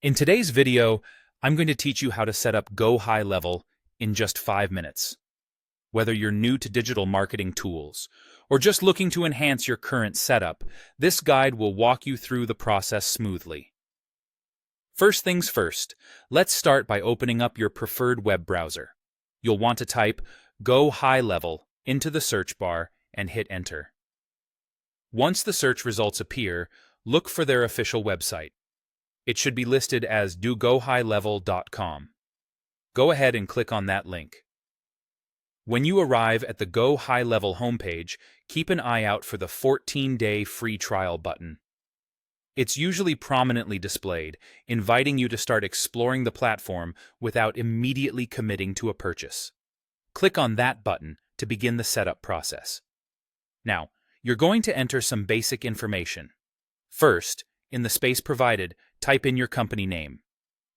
In today's video, I'm going to teach you how to set up Go High Level in just 5 minutes. Whether you're new to digital marketing tools or just looking to enhance your current setup, this guide will walk you through the process smoothly. First things first, let's start by opening up your preferred web browser. You'll want to type Go High Level into the search bar and hit Enter. Once the search results appear, look for their official website. It should be listed as dogohighlevel.com. Go ahead and click on that link. When you arrive at the Go High Level homepage, keep an eye out for the 14-day free trial button. It's usually prominently displayed, inviting you to start exploring the platform without immediately committing to a purchase. Click on that button to begin the setup process. Now, you're going to enter some basic information. First, in the space provided, type in your company name.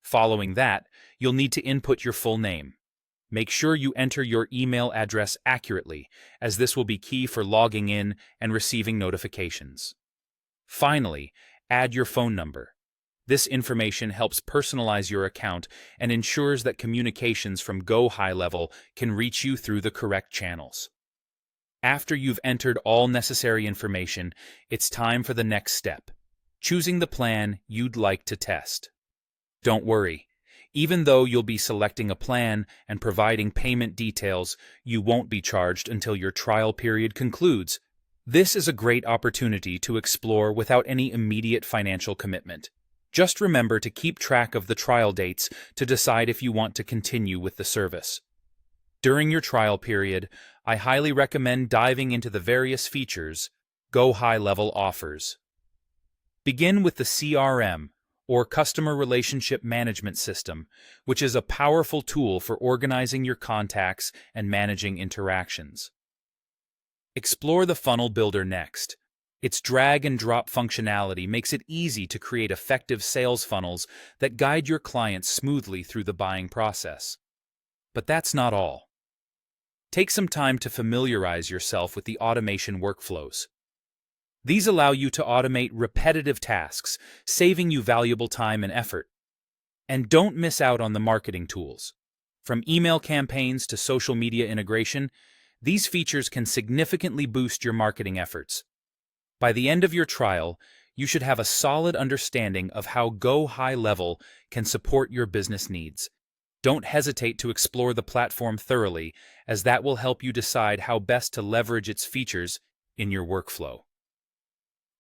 Following that, you'll need to input your full name. Make sure you enter your email address accurately, as this will be key for logging in and receiving notifications. Finally, add your phone number. This information helps personalize your account and ensures that communications from Go High Level can reach you through the correct channels. After you've entered all necessary information, it's time for the next step: choosing the plan you'd like to test. Don't worry, even though you'll be selecting a plan and providing payment details, you won't be charged until your trial period concludes. This is a great opportunity to explore without any immediate financial commitment. Just remember to keep track of the trial dates to decide if you want to continue with the service. During your trial period, I highly recommend diving into the various features Go High Level offers. Begin with the CRM, or Customer Relationship Management System, which is a powerful tool for organizing your contacts and managing interactions. Explore the Funnel Builder next. Its drag-and-drop functionality makes it easy to create effective sales funnels that guide your clients smoothly through the buying process. But that's not all. Take some time to familiarize yourself with the automation workflows. These allow you to automate repetitive tasks, saving you valuable time and effort. And don't miss out on the marketing tools. From email campaigns to social media integration, these features can significantly boost your marketing efforts. By the end of your trial, you should have a solid understanding of how Go High Level can support your business needs. Don't hesitate to explore the platform thoroughly, as that will help you decide how best to leverage its features in your workflow.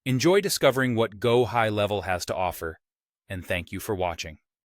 Enjoy discovering what Go High Level has to offer, and thank you for watching.